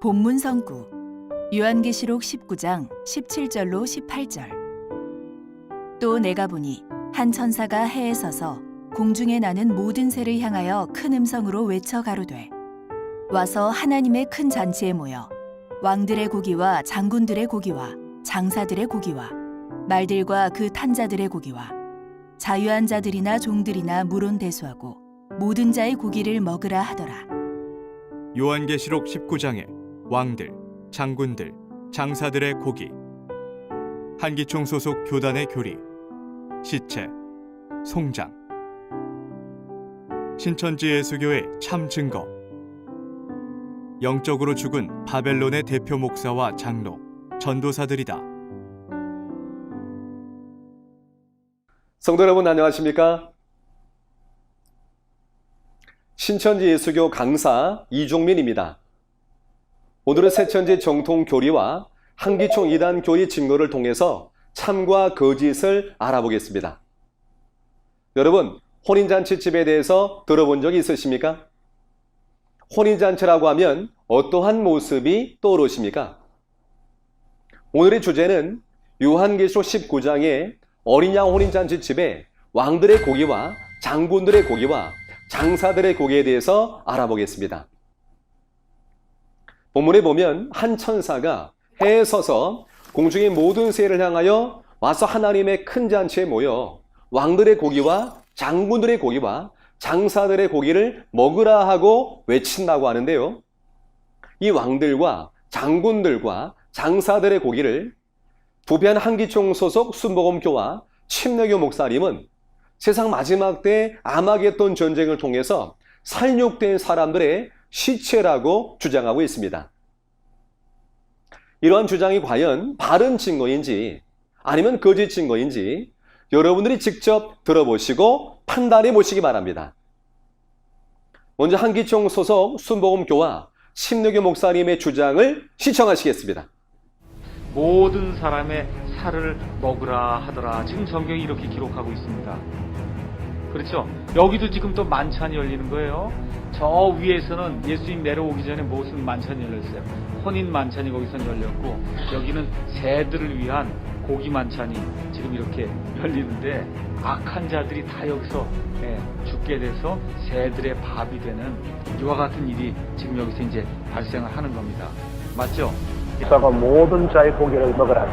본문 성구 요한계시록 19장 17절로 18절. 또 내가 보니 한 천사가 해에 서서 공중에 나는 모든 새를 향하여 큰 음성으로 외쳐 가로되 와서 하나님의 큰 잔치에 모여 왕들의 고기와 장군들의 고기와 장사들의 고기와 말들과 그 탄자들의 고기와 자유한 자들이나 종들이나 물론 대수하고 모든 자의 고기를 먹으라 하더라. 요한계시록 19장에 왕들, 장군들, 장사들의 고기, 한기총 소속 교단의 교리, 시체, 송장, 신천지 예수교의 참 증거, 영적으로 죽은 바벨론의 대표 목사와 장로, 전도사들이다. 성도 여러분 안녕하십니까? 신천지 예수교 강사 이종민입니다. 오늘은 새천지 정통 교리와 한기총 이단 교리 증거를 통해서 참과 거짓을 알아보겠습니다. 여러분, 혼인잔치집에 대해서 들어본 적이 있으십니까? 혼인잔치라고 하면 어떠한 모습이 떠오르십니까? 오늘의 주제는 요한계시록 19장의 어린 양 혼인잔치집에 왕들의 고기와 장군들의 고기와 장사들의 고기에 대해서 알아보겠습니다. 본문에 보면 한 천사가 해에 서서 공중의 모든 새를 향하여 와서 하나님의 큰 잔치에 모여 왕들의 고기와 장군들의 고기와 장사들의 고기를 먹으라 하고 외친다고 하는데요. 이 왕들과 장군들과 장사들의 고기를 부변 한기총 소속 순복음교와 침례교 목사님은 세상 마지막 때 아마겟돈 전쟁을 통해서 살육된 사람들의 시체라고 주장하고 있습니다. 이러한 주장이 과연 바른 증거인지 아니면 거짓 증거인지 여러분들이 직접 들어보시고 판단해 보시기 바랍니다. 먼저 한기총 소속 순복음교와 침례교 목사님의 주장을 시청하시겠습니다. 모든 사람의 살을 먹으라 하더라. 지금 성경이 이렇게 기록하고 있습니다. 그렇죠? 여기도 지금 또 만찬이 열리는 거예요. 저 위에서는 예수님 내려오기 전에 무슨 만찬이 열렸어요? 혼인 만찬이 거기서 열렸고, 여기는 새들을 위한 고기 만찬이 지금 이렇게 열리는데, 악한 자들이 다 여기서 죽게 돼서 새들의 밥이 되는 이와 같은 일이 지금 여기서 이제 발생을 하는 겁니다. 맞죠? 그래서 모든 자의 고기를 먹으라.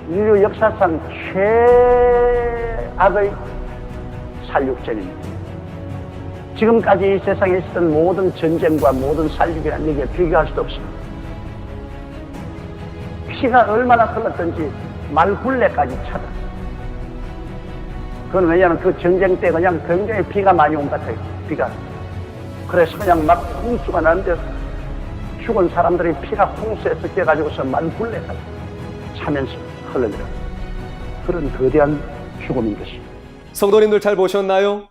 인류 역사상 최악의 살육전입니다. 지금까지 이 세상에 있었던 모든 전쟁과 모든 살육이라는 얘기에 비교할 수도 없습니다. 피가 얼마나 흘렀던지 말굴레까지 차다. 그건 왜냐하면 그 전쟁 때 그냥 굉장히 비가 많이 온 것 같아요. 비가. 그래서 그냥 막 홍수가 나는데 죽은 사람들이 피가 홍수에 섞여가지고서 말굴레까지 차면서 흘러내려. 그런 거대한 죽음인 것입니다. 성도님들 잘 보셨나요?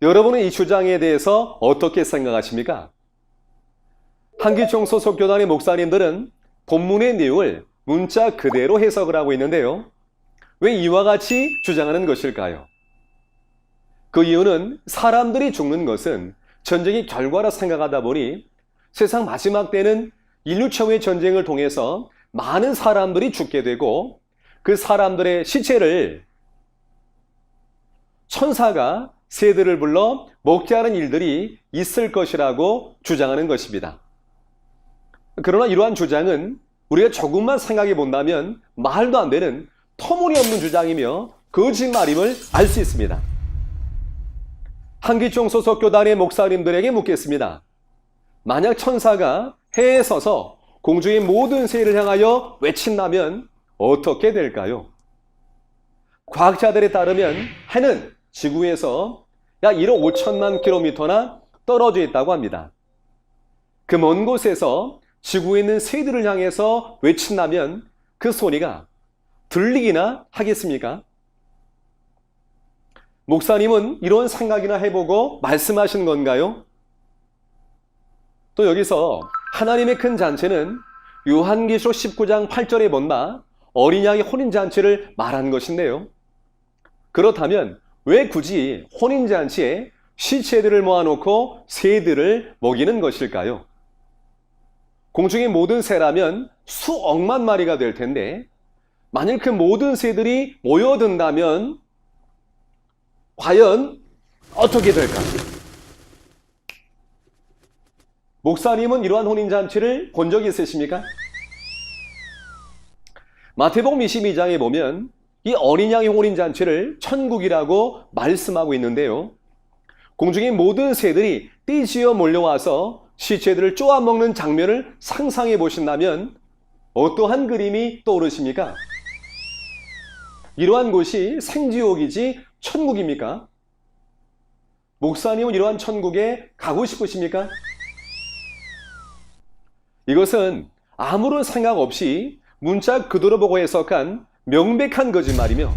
여러분은 이 주장에 대해서 어떻게 생각하십니까? 한기총 소속 교단의 목사님들은 본문의 내용을 문자 그대로 해석을 하고 있는데요. 왜 이와 같이 주장하는 것일까요? 그 이유는 사람들이 죽는 것은 전쟁의 결과라 생각하다 보니 세상 마지막 때는 인류 최후의 전쟁을 통해서 많은 사람들이 죽게 되고 그 사람들의 시체를 천사가 새들을 불러 먹게 하는 일들이 있을 것이라고 주장하는 것입니다. 그러나 이러한 주장은 우리가 조금만 생각해 본다면 말도 안 되는 터무니없는 주장이며 거짓말임을 알 수 있습니다. 한기총 소속 교단의 목사님들에게 묻겠습니다. 만약 천사가 해에 서서 공중의 모든 새를 향하여 외친다면 어떻게 될까요? 과학자들에 따르면 해는 지구에서 약 1억 5천만 킬로미터나 떨어져 있다고 합니다. 그 먼 곳에서 지구에 있는 새들을 향해서 외친다면 그 소리가 들리기나 하겠습니까? 목사님은 이런 생각이나 해보고 말씀하신 건가요? 또 여기서 하나님의 큰 잔치는 요한계시록 19장 8절에 본 바 어린 양의 혼인잔치를 말한 것인데요. 그렇다면 왜 굳이 혼인잔치에 시체들을 모아놓고 새들을 먹이는 것일까요? 공중의 모든 새라면 수억만 마리가 될 텐데 만일 그 모든 새들이 모여든다면 과연 어떻게 될까? 목사님은 이러한 혼인잔치를 본 적이 있으십니까? 마태복음 22장에 보면 이 어린 양의 혼인잔치를 천국이라고 말씀하고 있는데요. 공중의 모든 새들이 떼지어 몰려와서 시체들을 쪼아먹는 장면을 상상해 보신다면 어떠한 그림이 떠오르십니까? 이러한 곳이 생지옥이지 천국입니까? 목사님은 이러한 천국에 가고 싶으십니까? 이것은 아무런 생각 없이 문자 그대로 보고 해석한 명백한 거짓말이며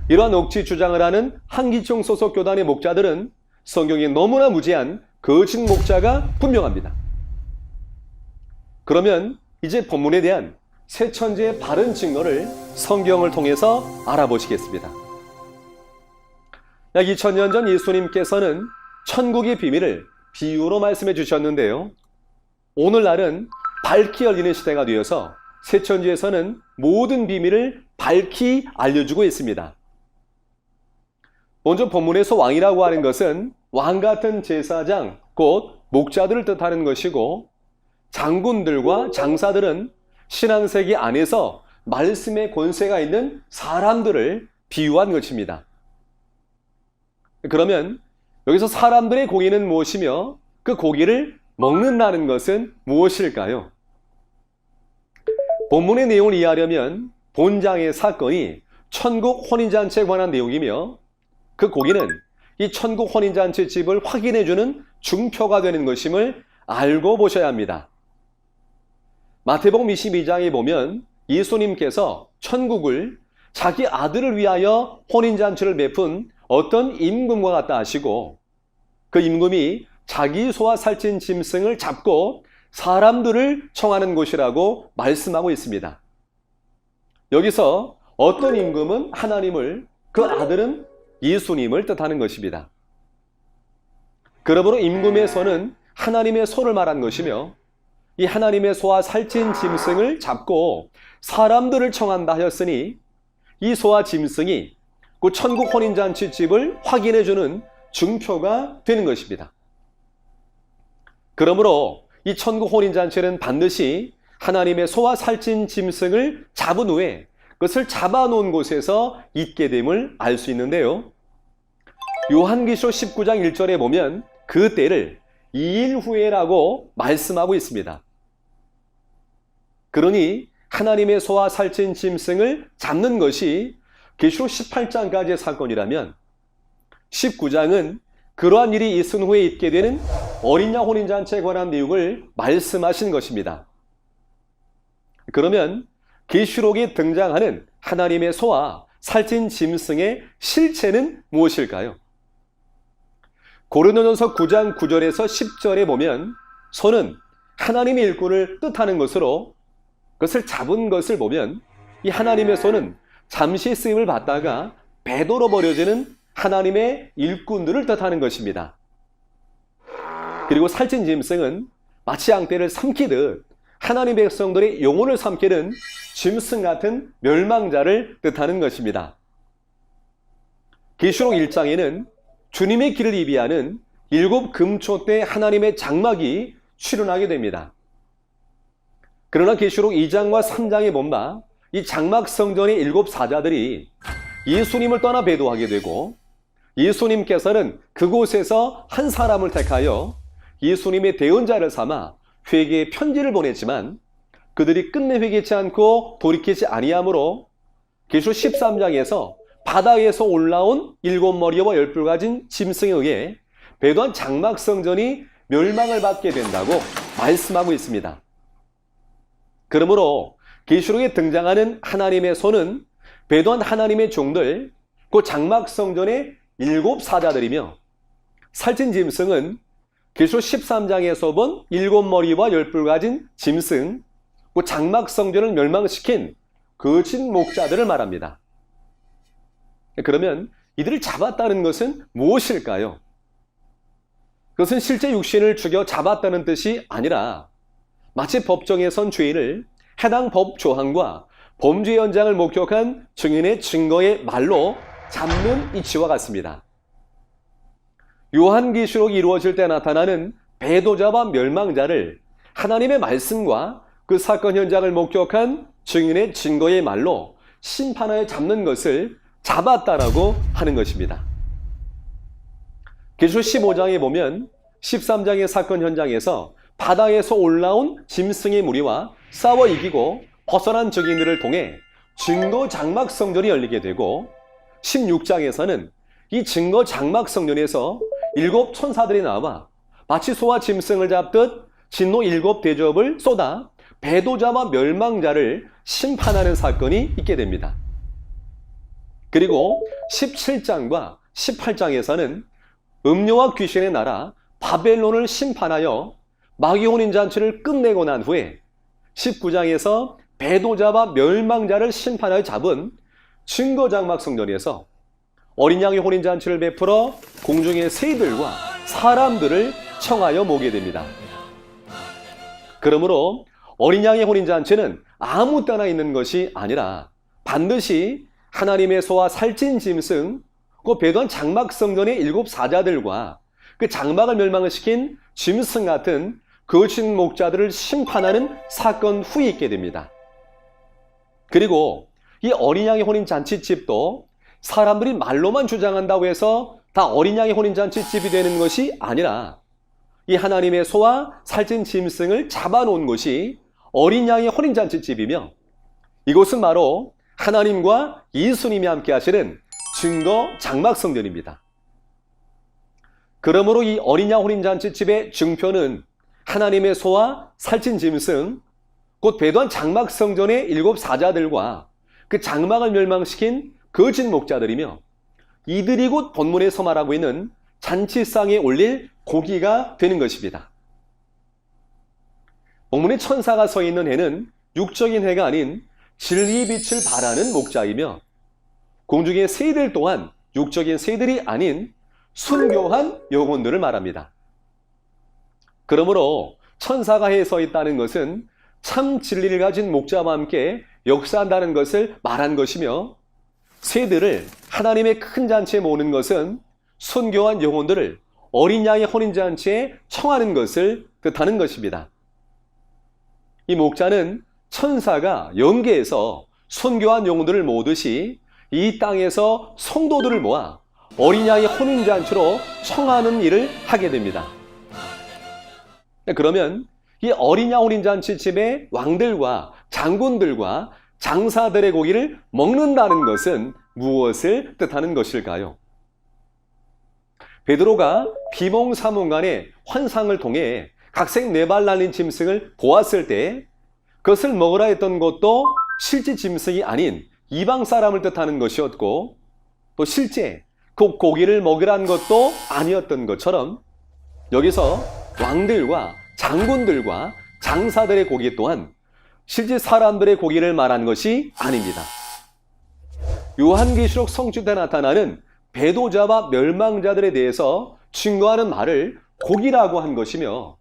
이러한 억지 주장을 하는 한기총 소속 교단의 목자들은 성경에 너무나 무지한 거짓 목자가 분명합니다. 그러면 이제 본문에 대한 새 천지의 바른 증거를 성경을 통해서 알아보시겠습니다. 약 2000년 전 예수님께서는 천국의 비밀을 비유로 말씀해 주셨는데요. 오늘날은 밝히 열리는 시대가 되어서 새 천지에서는 모든 비밀을 밝히 알려주고 있습니다. 먼저 본문에서 왕이라고 하는 것은 왕 같은 제사장, 곧 목자들을 뜻하는 것이고 장군들과 장사들은 신앙세계 안에서 말씀의 권세가 있는 사람들을 비유한 것입니다. 그러면 여기서 사람들의 고기는 무엇이며 그 고기를 먹는다는 것은 무엇일까요? 본문의 내용을 이해하려면 본장의 사건이 천국 혼인잔치에 관한 내용이며 그 고기는 이 천국 혼인잔치 집을 확인해주는 증표가 되는 것임을 알고 보셔야 합니다. 마태복음 22장에 보면 예수님께서 천국을 자기 아들을 위하여 혼인잔치를 베푼 어떤 임금과 같다 하시고 그 임금이 자기 소와 살찐 짐승을 잡고 사람들을 청하는 곳이라고 말씀하고 있습니다. 여기서 어떤 임금은 하나님을, 그 아들은 예수님을 뜻하는 것입니다. 그러므로 임금의 소는 하나님의 소를 말한 것이며 이 하나님의 소와 살찐 짐승을 잡고 사람들을 청한다 하였으니 이 소와 짐승이 그 천국 혼인잔치 집을 확인해주는 증표가 되는 것입니다. 그러므로 이 천국 혼인잔치는 반드시 하나님의 소와 살찐 짐승을 잡은 후에 그것을 잡아놓은 곳에서 있게 됨을 알 수 있는데요. 요한계시록 19장 1절에 보면 그 때를 2일 후에라고 말씀하고 있습니다. 그러니 하나님의 소와 살찐 짐승을 잡는 것이 계시록 18장까지의 사건이라면 19장은 그러한 일이 있은 후에 있게 되는 어린 양 혼인잔치에 관한 내용을 말씀하신 것입니다. 그러면 계시록에 등장하는 하나님의 소와 살찐 짐승의 실체는 무엇일까요? 고린도전서 9장 9절에서 10절에 보면 소는 하나님의 일꾼을 뜻하는 것으로 그것을 잡은 것을 보면 이 하나님의 소는 잠시 쓰임을 받다가 배도로 버려지는 하나님의 일꾼들을 뜻하는 것입니다. 그리고 살찐 짐승은 마치 양떼를 삼키듯 하나님의 백성들의 영혼을 삼키는 짐승 같은 멸망자를 뜻하는 것입니다. 계시록 1장에는 주님의 길을 이비하는 7 금초 때 하나님의 장막이 출현하게 됩니다. 그러나 계시록 2장과 3장에 본 바 이 장막 성전의 7 사자들이 예수님을 떠나 배도하게 되고 예수님께서는 그곳에서 한 사람을 택하여 예수님의 대언자를 삼아 회개의 편지를 보냈지만 그들이 끝내 회개치 않고 돌이키지 아니하므로 계시록 13장에서 바다에서 올라온 7머리와 10뿔 가진 짐승에 의해 배도한 장막 성전이 멸망을 받게 된다고 말씀하고 있습니다. 그러므로 계시록에 등장하는 하나님의 소는 배도한 하나님의 종들, 그 장막 성전의 7 사자들이며 살찐 짐승은 계시록 13장에서 본 7머리와 10뿔 가진 짐승, 그 장막 성전을 멸망시킨 거짓 목자들을 말합니다. 그러면 이들을 잡았다는 것은 무엇일까요? 그것은 실제 육신을 죽여 잡았다는 뜻이 아니라 마치 법정에 선 죄인을 해당 법 조항과 범죄 현장을 목격한 증인의 증거의 말로 잡는 이치와 같습니다. 요한계시록이 이루어질 때 나타나는 배도자와 멸망자를 하나님의 말씀과 그 사건 현장을 목격한 증인의 증거의 말로 심판하여 잡는 것을 잡았다라고 하는 것입니다. 계시록 15장에 보면 13장의 사건 현장에서 바다에서 올라온 짐승의 무리와 싸워 이기고 벗어난 증인들을 통해 증거 장막 성전이 열리게 되고 16장에서는 이 증거 장막 성전에서 7 천사들이 나와 마치 소와 짐승을 잡듯 진노 7 대접을 쏟아 배도자와 멸망자를 심판하는 사건이 있게 됩니다. 그리고 17장과 18장에서는 음료와 귀신의 나라 바벨론을 심판하여 마귀 혼인잔치를 끝내고 난 후에 19장에서 배도자와 멸망자를 심판하여 잡은 증거장막 성전에서 어린 양의 혼인잔치를 베풀어 공중의 새들과 사람들을 청하여 모게 됩니다. 그러므로 어린 양의 혼인잔치는 아무 때나 있는 것이 아니라 반드시 하나님의 소와 살찐 짐승, 그 배도한 장막 성전의 7 사자들과 그 장막을 멸망을 시킨 짐승 같은 거짓 목자들을 심판하는 사건 후에 있게 됩니다. 그리고 이 어린 양의 혼인잔치집도 사람들이 말로만 주장한다고 해서 다 어린 양의 혼인잔치집이 되는 것이 아니라 이 하나님의 소와 살찐 짐승을 잡아놓은 곳이 어린 양의 혼인잔치집이며 이곳은 바로 하나님과 예수님이 함께 하시는 증거 장막 성전입니다. 그러므로 이 어린 양 혼인잔치집의 증표는 하나님의 소와 살찐 짐승, 곧 배도한 장막 성전의 7 사자들과 그 장막을 멸망시킨 거짓 목자들이며 이들이 곧 본문에서 말하고 있는 잔치상에 올릴 고기가 되는 것입니다. 본문에 천사가 서 있는 해는 육적인 해가 아닌 진리의 빛을 발하는 목자이며 공중의 새들 또한 육적인 새들이 아닌 순교한 영혼들을 말합니다. 그러므로 천사가 해에 서 있다는 것은 참 진리를 가진 목자와 함께 역사한다는 것을 말한 것이며 새들을 하나님의 큰 잔치에 모으는 것은 순교한 영혼들을 어린 양의 혼인잔치에 청하는 것을 뜻하는 것입니다. 이 목자는 천사가 영계에서 순교한 영혼들을 모으듯이 이 땅에서 성도들을 모아 어린 양의 혼인잔치로 청하는 일을 하게 됩니다. 그러면 이 어린 양 혼인잔치 집의 왕들과 장군들과 장사들의 고기를 먹는다는 것은 무엇을 뜻하는 것일까요? 베드로가 비몽사몽간의 환상을 통해 각색 4발 날린 짐승을 보았을 때 그것을 먹으라 했던 것도 실제 짐승이 아닌 이방 사람을 뜻하는 것이었고 또 실제 그 고기를 먹으라는 것도 아니었던 것처럼 여기서 왕들과 장군들과 장사들의 고기 또한 실제 사람들의 고기를 말한 것이 아닙니다. 요한계시록 성취때 나타나는 배도자와 멸망자들에 대해서 증거하는 말을 고기라고 한 것이며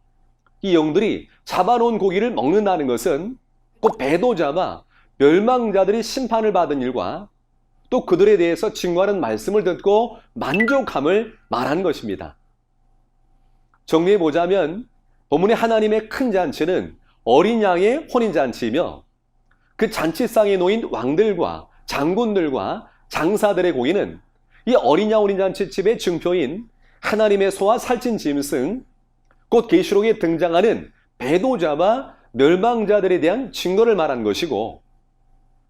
이 영들이 잡아놓은 고기를 먹는다는 것은 꼭 배도자와 멸망자들이 심판을 받은 일과 또 그들에 대해서 증거하는 말씀을 듣고 만족함을 말한 것입니다. 정리해보자면 본문의 하나님의 큰 잔치는 어린 양의 혼인잔치이며 그 잔치상에 놓인 왕들과 장군들과 장사들의 고기는 이 어린 양 혼인잔치집의 증표인 하나님의 소와 살찐 짐승, 곧 계시록에 등장하는 배도자와 멸망자들에 대한 증거를 말한 것이고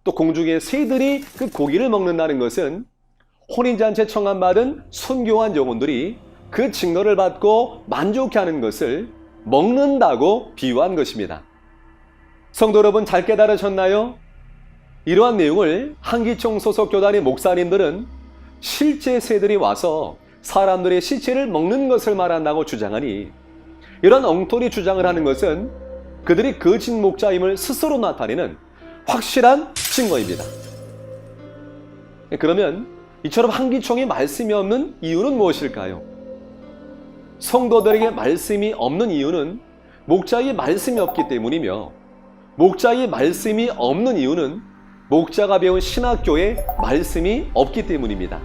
또 공중의 새들이 그 고기를 먹는다는 것은 혼인잔치에 청함받은 순교한 영혼들이 그 증거를 받고 만족해하는 것을 먹는다고 비유한 것입니다. 성도 여러분 잘 깨달으셨나요? 이러한 내용을 한기총 소속 교단의 목사님들은 실제 새들이 와서 사람들의 시체를 먹는 것을 말한다고 주장하니 이런 엉터리 주장을 하는 것은 그들이 거짓 목자임을 스스로 나타내는 확실한 증거입니다. 그러면 이처럼 한기총에 말씀이 없는 이유는 무엇일까요? 성도들에게 말씀이 없는 이유는 목자의 말씀이 없기 때문이며, 목자의 말씀이 없는 이유는 목자가 배운 신학교에 말씀이 없기 때문입니다.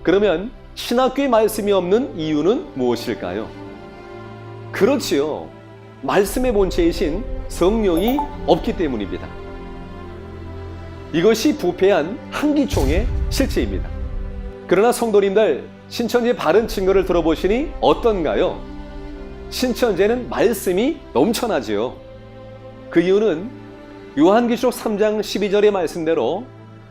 그러면 신학교에 말씀이 없는 이유는 무엇일까요? 그렇지요. 말씀의 본체이신 성령이 없기 때문입니다. 이것이 부패한 한기총의 실체입니다. 그러나 성도님들, 신천지의 바른 증거를 들어보시니 어떤가요? 신천지에는 말씀이 넘쳐나지요. 그 이유는 요한계시록 3장 12절의 말씀대로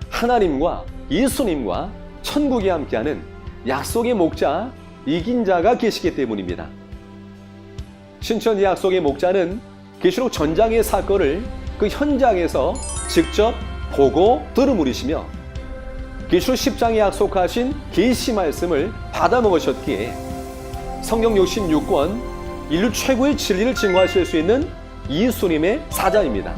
하나님과 예수님과 천국에 함께하는 약속의 목자, 이긴 자가 계시기 때문입니다. 신천지 약속의 목자는 계시록 전장의 사건을 그 현장에서 직접 보고 들으므리시며, 계시록 10장에 약속하신 계시 말씀을 받아 먹으셨기에 성경 66권 인류 최고의 진리를 증거하실 수 있는 예수님의 사자입니다.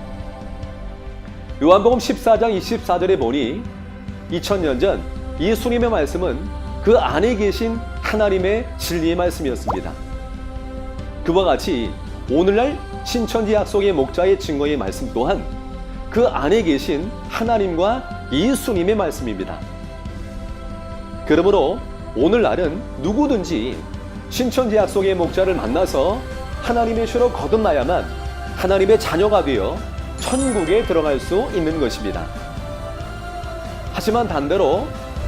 요한복음 14장 24절에 보니 2000년 전 예수님의 말씀은 그 안에 계신 하나님의 진리의 말씀이었습니다. 그와 같이 오늘날 신천지 약속의 목자의 증거의 말씀 또한 그 안에 계신 하나님과 예수님의 말씀입니다. 그러므로 오늘날은 누구든지 신천지 약속의 목자를 만나서 하나님의 수로 거듭나야만 하나님의 자녀가 되어 천국에 들어갈 수 있는 것입니다. 하지만 반대로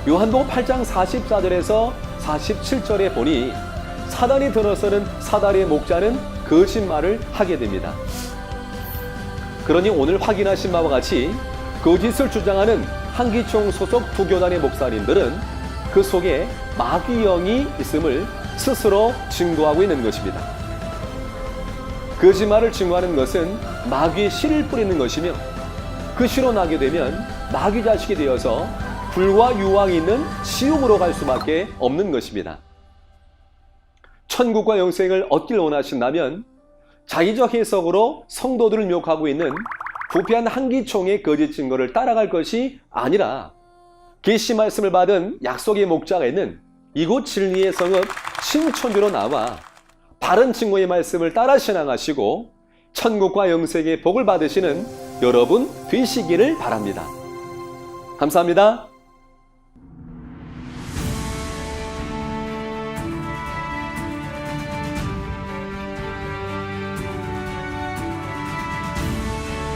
요한복음 8장 44절에서 47절에 보니 사단이 들어서는 사단의 목자는 거짓말을 하게 됩니다. 그러니 오늘 확인하신 바와 같이 거짓을 주장하는 한기총 소속 두 교단의 목사님들은 그 속에 마귀 영이 있음을 스스로 증거하고 있는 것입니다. 거짓말을 증거하는 것은 마귀의 씨를 뿌리는 것이며, 그 씨로 나게 되면 마귀 자식이 되어서 불과 유황이 있는 지옥으로 갈 수밖에 없는 것입니다. 천국과 영생을 얻길 원하신다면 자의적 해석으로 성도들을 미혹하고 있는 부패한 한기총의 거짓 증거를 따라갈 것이 아니라 계시 말씀을 받은 약속의 목자가 있는 이곳 진리의 성읍 신천지로 나와 바른 증거의 말씀을 따라 신앙하시고 천국과 영생의 복을 받으시는 여러분 되시기를 바랍니다. 감사합니다.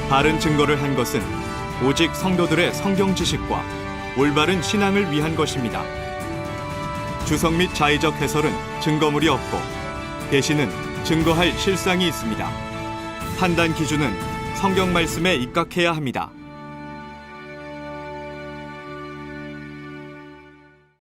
바른 증거를 한 것은 오직 성도들의 성경 지식과 올바른 신앙을 위한 것입니다. 주석 및 자의적 해설은 증거물이 없고 계시는 증거할 실상이 있습니다. 판단 기준은 성경 말씀에 입각해야 합니다.